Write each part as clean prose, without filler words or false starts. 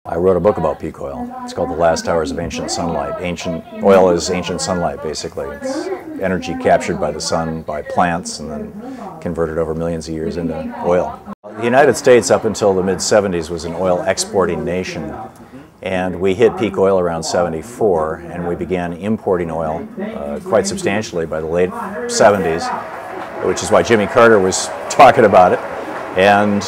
I wrote a book about peak oil. It's called The Last Hours of Ancient Sunlight. Ancient oil is ancient sunlight, basically. It's energy captured by the sun, by plants, and then converted over millions of years into oil. The United States, up until the mid-70s, was an oil exporting nation. And we hit peak oil around 74, and we began importing oil quite substantially by the late 70s, which is why Jimmy Carter was talking about it. And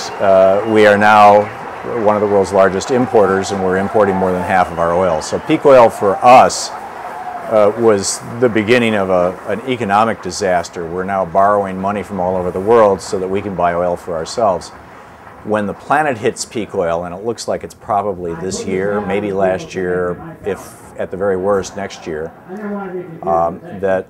we are now one of the world's largest importers, and we're importing more than half of our oil. So peak oil for us was the beginning of an economic disaster. We're now borrowing money from all over the world so that we can buy oil for ourselves. When the planet hits peak oil, and it looks like it's probably this year, maybe last year, if at the very worst next year, that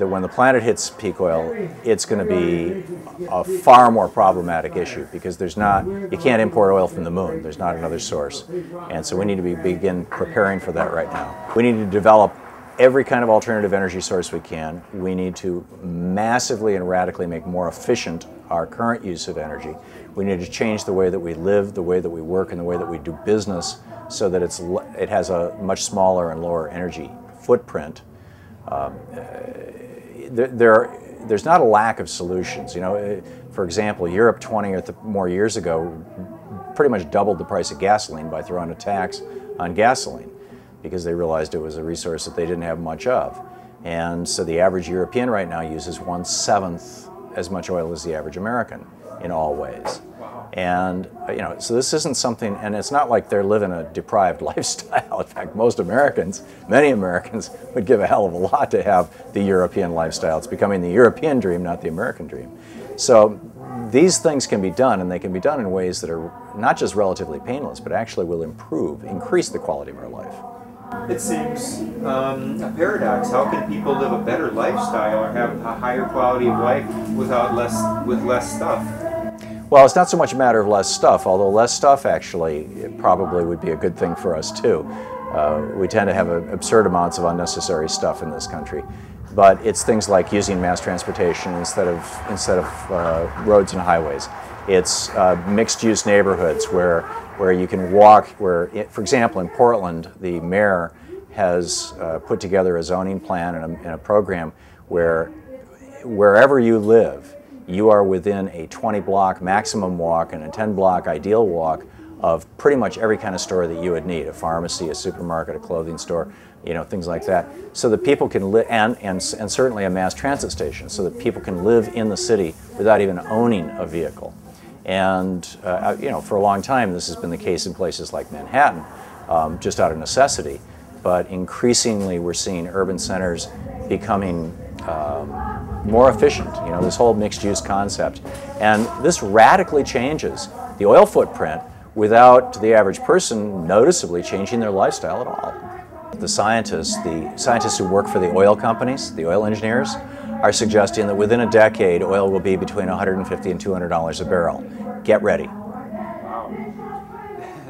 when the planet hits peak oil, it's going to be a far more problematic issue because you can't import oil from the moon. There's not another source. And so we need to begin preparing for that right now. We need to develop every kind of alternative energy source we can. We need to massively and radically make more efficient our current use of energy. We need to change the way that we live, the way that we work, and the way that we do business so that it has a much smaller and lower energy footprint. There's not a lack of solutions. You know, for example, Europe 20 or more years ago pretty much doubled the price of gasoline by throwing a tax on gasoline because they realized it was a resource that they didn't have much of. And so the average European right now uses 1/7 as much oil as the average American in all ways. And you know, so this isn't something, and it's not like they're living a deprived lifestyle. In fact, many Americans would give a hell of a lot to have the European lifestyle. It's becoming the European dream, not the American dream. So these things can be done, and they can be done in ways that are not just relatively painless, but actually will increase the quality of our life. It seems a paradox. How can people live a better lifestyle or have a higher quality of life with less stuff? Well, it's not so much a matter of less stuff, although less stuff actually probably would be a good thing for us too. We tend to have absurd amounts of unnecessary stuff in this country. But it's things like using mass transportation instead of roads and highways. It's mixed-use neighborhoods where you can walk, for example, in Portland, the mayor has put together a zoning plan and a program where wherever you live, you are within a 20-block maximum walk and a 10-block ideal walk of pretty much every kind of store that you would need, a pharmacy, a supermarket, a clothing store, you know, things like that, so that people can live, and certainly a mass transit station, so that people can live in the city without even owning a vehicle. And you know, for a long time this has been the case in places like Manhattan, just out of necessity, but increasingly we're seeing urban centers becoming more efficient, you know, this whole mixed-use concept. And this radically changes the oil footprint without the average person noticeably changing their lifestyle at all. The scientists who work for the oil companies, the oil engineers, are suggesting that within a decade oil will be between $150 and $200 a barrel. Get ready. Wow.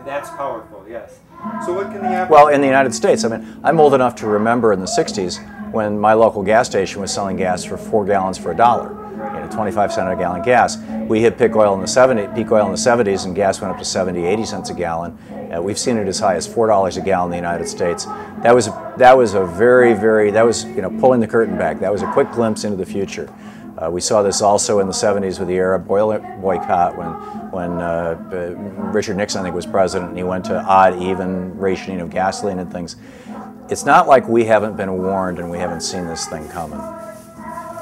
That's powerful, yes. So what can the average... Well, in the United States, I mean, I'm old enough to remember in the 60s when my local gas station was selling gas for 4 gallons for $1, you know, 25 cents a gallon gas. We hit peak oil in the 70s, and gas went up to 70, 80 cents a gallon. We've seen it as high as $4 a gallon in the United States. That was you know, pulling the curtain back. That was a quick glimpse into the future. We saw this also in the 70s with the Arab oil boycott when Richard Nixon, I think, was president, and he went to odd, even rationing of gasoline and things. It's not like we haven't been warned and we haven't seen this thing coming.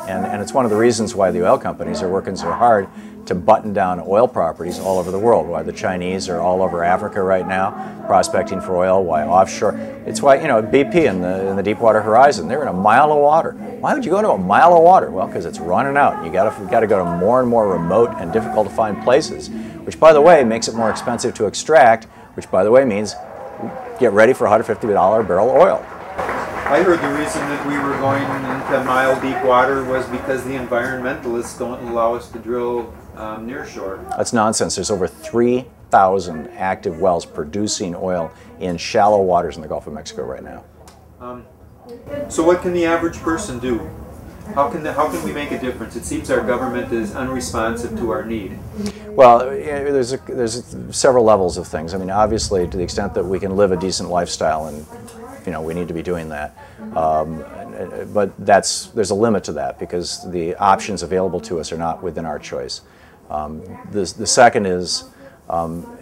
And it's one of the reasons why the oil companies are working so hard to button down oil properties all over the world, why the Chinese are all over Africa right now prospecting for oil, why offshore. It's why, you know, BP in the Deepwater Horizon, they're in a mile of water. Why would you go into a mile of water? Well, because it's running out. You got to go to more and more remote and difficult to find places, which, by the way, makes it more expensive to extract, which, by the way, means get ready for $150 a barrel oil. I heard the reason that we were going into mile deep water was because the environmentalists don't allow us to drill near shore. That's nonsense. There's over 3,000 active wells producing oil in shallow waters in the Gulf of Mexico right now. So what can the average person do? How can we make a difference? It seems our government is unresponsive to our need. Well, there's several levels of things. I mean, obviously, to the extent that we can live a decent lifestyle, and we need to be doing that. But there's a limit to that because the options available to us are not within our choice. The second is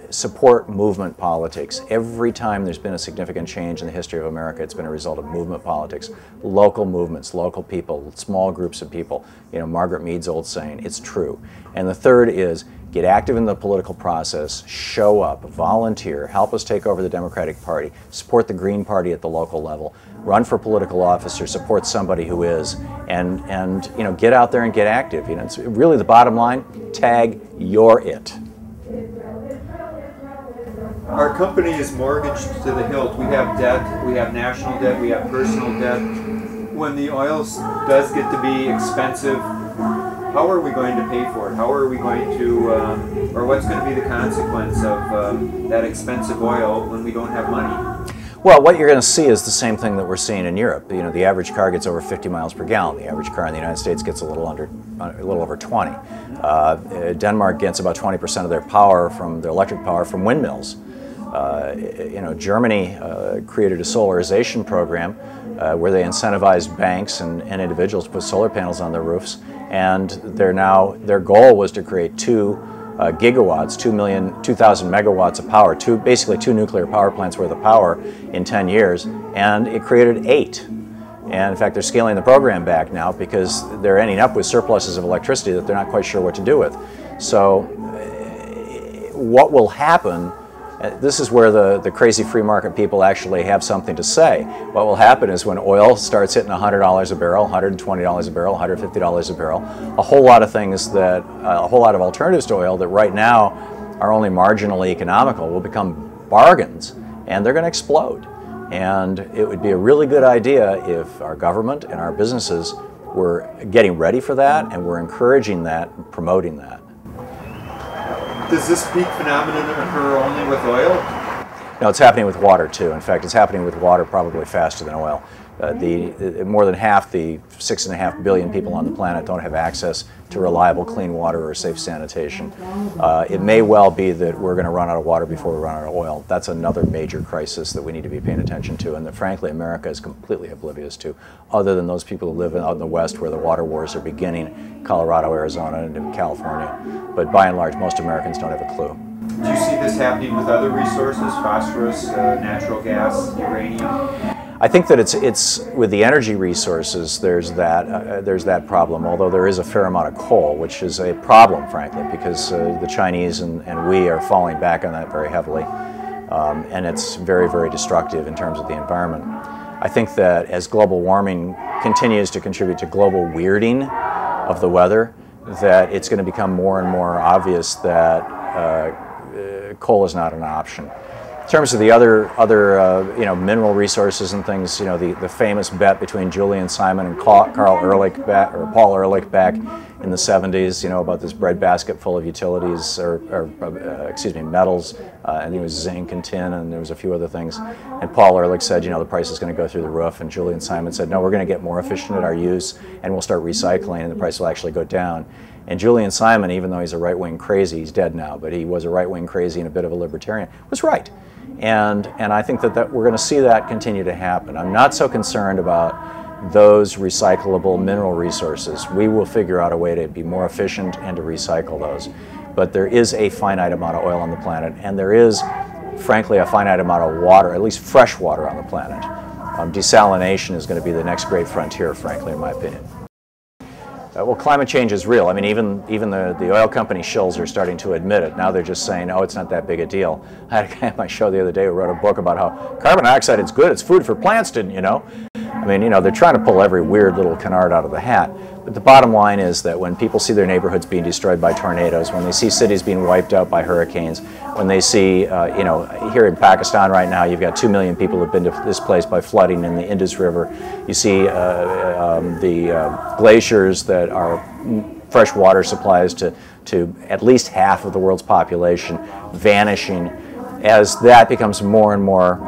support movement politics. Every time there's been a significant change in the history of America, it's been a result of movement politics. Local movements, local people, small groups of people. Margaret Mead's old saying, it's true. And the third is get active in the political process, show up, volunteer, help us take over the Democratic Party, support the Green Party at the local level, run for political office or support somebody who is, and get out there and get active. It's really the bottom line, tag, you're it. Our company is mortgaged to the hilt. We have debt, we have national debt, we have personal debt. When the oil does get to be expensive, how are we going to pay for it? How are we going to, or what's going to be the consequence of that expensive oil when we don't have money? Well, what you're going to see is the same thing that we're seeing in Europe. The average car gets over 50 miles per gallon. The average car in the United States gets a little over 20. Denmark gets about 20% of their power their electric power from windmills. Germany created a solarization program where they incentivized banks and individuals to put solar panels on their roofs, and their goal was to create 2 gigawatts, 2,000 megawatts of power, basically two nuclear power plants worth of power in 10 years, and it created 8. And in fact, they're scaling the program back now because they're ending up with surpluses of electricity that they're not quite sure what to do with. So what will happen, this is where the crazy free market people actually have something to say. What will happen is when oil starts hitting $100 a barrel, $120 a barrel, $150 a barrel, a whole lot of alternatives to oil that right now are only marginally economical will become bargains, and they're going to explode. And it would be a really good idea if our government and our businesses were getting ready for that, and we're encouraging that, and promoting that. Does this peak phenomenon occur only with oil? No, it's happening with water too. In fact, it's happening with water probably faster than oil. More than half the 6.5 billion people on the planet don't have access to reliable clean water or safe sanitation. It may well be that we're going to run out of water before we run out of oil. That's another major crisis that we need to be paying attention to, and that frankly America is completely oblivious to, other than those people who live out in the West where the water wars are beginning, Colorado, Arizona, and California. But by and large, most Americans don't have a clue. Do you see this happening with other resources, phosphorus, natural gas, uranium? I think that it's with the energy resources, there's that problem, although there is a fair amount of coal, which is a problem, frankly, because the Chinese and we are falling back on that very heavily, and it's very, very destructive in terms of the environment. I think that as global warming continues to contribute to global weirding of the weather, that it's going to become more and more obvious that coal is not an option. In terms of the other mineral resources and things, the famous bet between Julian Simon and Paul Ehrlich back in the 70s, about this breadbasket full of utilities, metals. I think it was zinc and tin, and there was a few other things. And Paul Ehrlich said, the price is going to go through the roof. And Julian Simon said, no, we're going to get more efficient at our use, and we'll start recycling, and the price will actually go down. And Julian Simon, even though he's a right-wing crazy, he's dead now, but he was a right-wing crazy and a bit of a libertarian, was right. And I think that we're going to see that continue to happen. I'm not so concerned about those recyclable mineral resources. We will figure out a way to be more efficient and to recycle those. But there is a finite amount of oil on the planet, and there is, frankly, a finite amount of water, at least fresh water on the planet. Desalination is going to be the next great frontier, frankly, in my opinion. Well, climate change is real. I mean, even the oil company shills are starting to admit it. Now they're just saying, oh, it's not that big a deal. I had a guy on my show the other day who wrote a book about how carbon dioxide is good, it's food for plants, didn't you know? I mean, they're trying to pull every weird little canard out of the hat. But the bottom line is that when people see their neighborhoods being destroyed by tornadoes, when they see cities being wiped out by hurricanes, when they see, here in Pakistan right now, you've got 2 million people who have been displaced by flooding in the Indus River. You see the glaciers that are fresh water supplies to at least half of the world's population vanishing. As that becomes more and more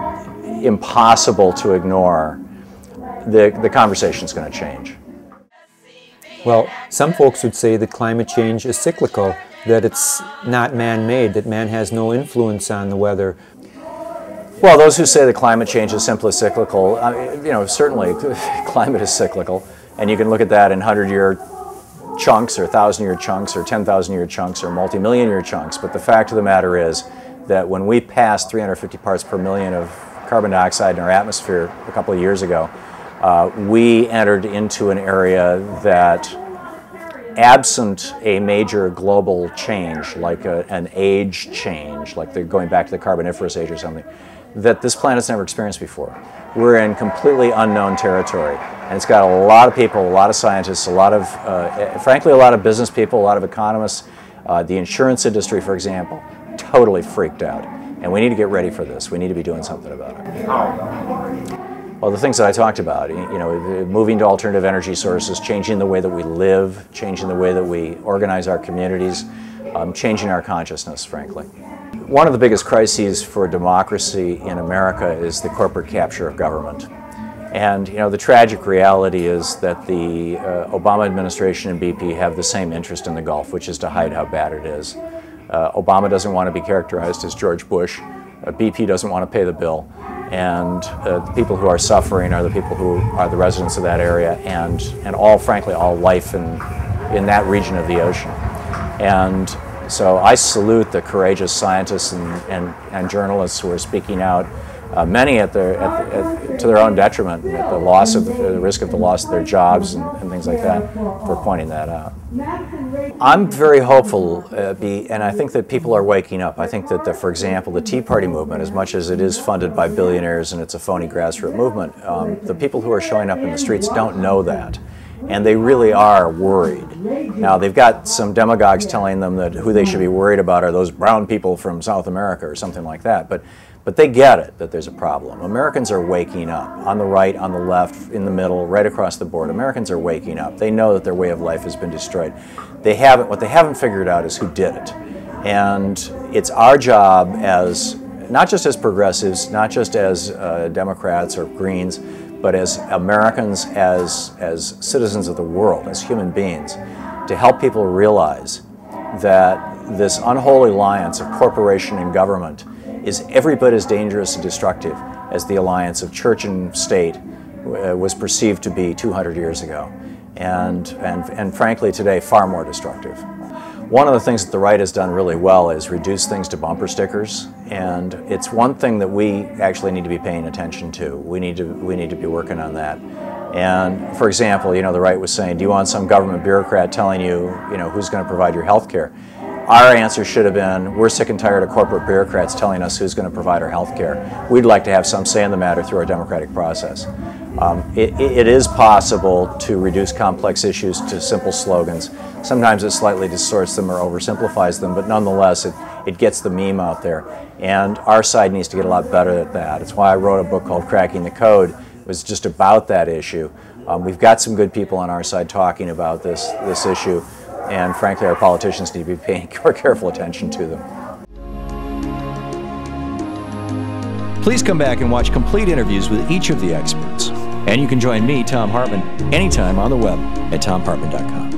impossible to ignore, the conversation's going to change. Well, some folks would say that climate change is cyclical, that it's not man-made, that man has no influence on the weather? Well, those who say that climate change is simply cyclical, certainly climate is cyclical, and you can look at that in 100-year chunks or 1,000-year chunks or 10,000-year chunks or multi-million-year chunks. But the fact of the matter is that when we passed 350 parts per million of carbon dioxide in our atmosphere a couple of years ago, we entered into an area that, absent a major global change, like an age change, like they're going back to the Carboniferous age or something, that this planet's never experienced before. We're in completely unknown territory, and it's got a lot of people, a lot of scientists, a lot of, frankly, a lot of business people, a lot of economists. The insurance industry, for example, totally freaked out, and we need to get ready for this. We need to be doing something about it. Well, the things that I talked about, moving to alternative energy sources, changing the way that we live, changing the way that we organize our communities, changing our consciousness, frankly. One of the biggest crises for democracy in America is the corporate capture of government. And the tragic reality is that the Obama administration and BP have the same interest in the Gulf, which is to hide how bad it is. Obama doesn't want to be characterized as George Bush. BP doesn't want to pay the bill. And the people who are suffering are the people who are the residents of that area and frankly, all life in that region of the ocean. And so I salute the courageous scientists and journalists who are speaking out, many to their own detriment, at the risk of the loss of their jobs and things like that, for pointing that out. I'm very hopeful, and I think that people are waking up. I think that, for example, the Tea Party movement, as much as it is funded by billionaires and it's a phony grassroots movement, the people who are showing up in the streets don't know that. And they really are worried. Now, they've got some demagogues telling them that who they should be worried about are those brown people from South America or something like that. But they get it, that there's a problem. Americans are waking up, on the right, on the left, in the middle, right across the board. Americans are waking up. They know that their way of life has been destroyed. What they haven't figured out is who did it. And it's our job as, not just as progressives, not just as Democrats or Greens, but as Americans, as citizens of the world, as human beings, to help people realize that this unholy alliance of corporation and government is every bit as dangerous and destructive as the alliance of church and state was perceived to be 200 years ago, and frankly today far more destructive. One of the things that the right has done really well is reduce things to bumper stickers, and it's one thing that we actually need to be paying attention to. We need to be working on that. And for example, the right was saying, do you want some government bureaucrat telling you, who's going to provide your health care? Our answer should have been, we're sick and tired of corporate bureaucrats telling us who's going to provide our health care. We'd like to have some say in the matter through our democratic process. It is possible to reduce complex issues to simple slogans. Sometimes it slightly distorts them or oversimplifies them, but nonetheless it gets the meme out there. And our side needs to get a lot better at that. It's why I wrote a book called Cracking the Code. It was just about that issue. We've got some good people on our side talking about this issue, and frankly our politicians need to be paying more careful attention to them. Please come back and watch complete interviews with each of the experts. And you can join me, Thom Hartmann, anytime on the web at thomhartmann.com.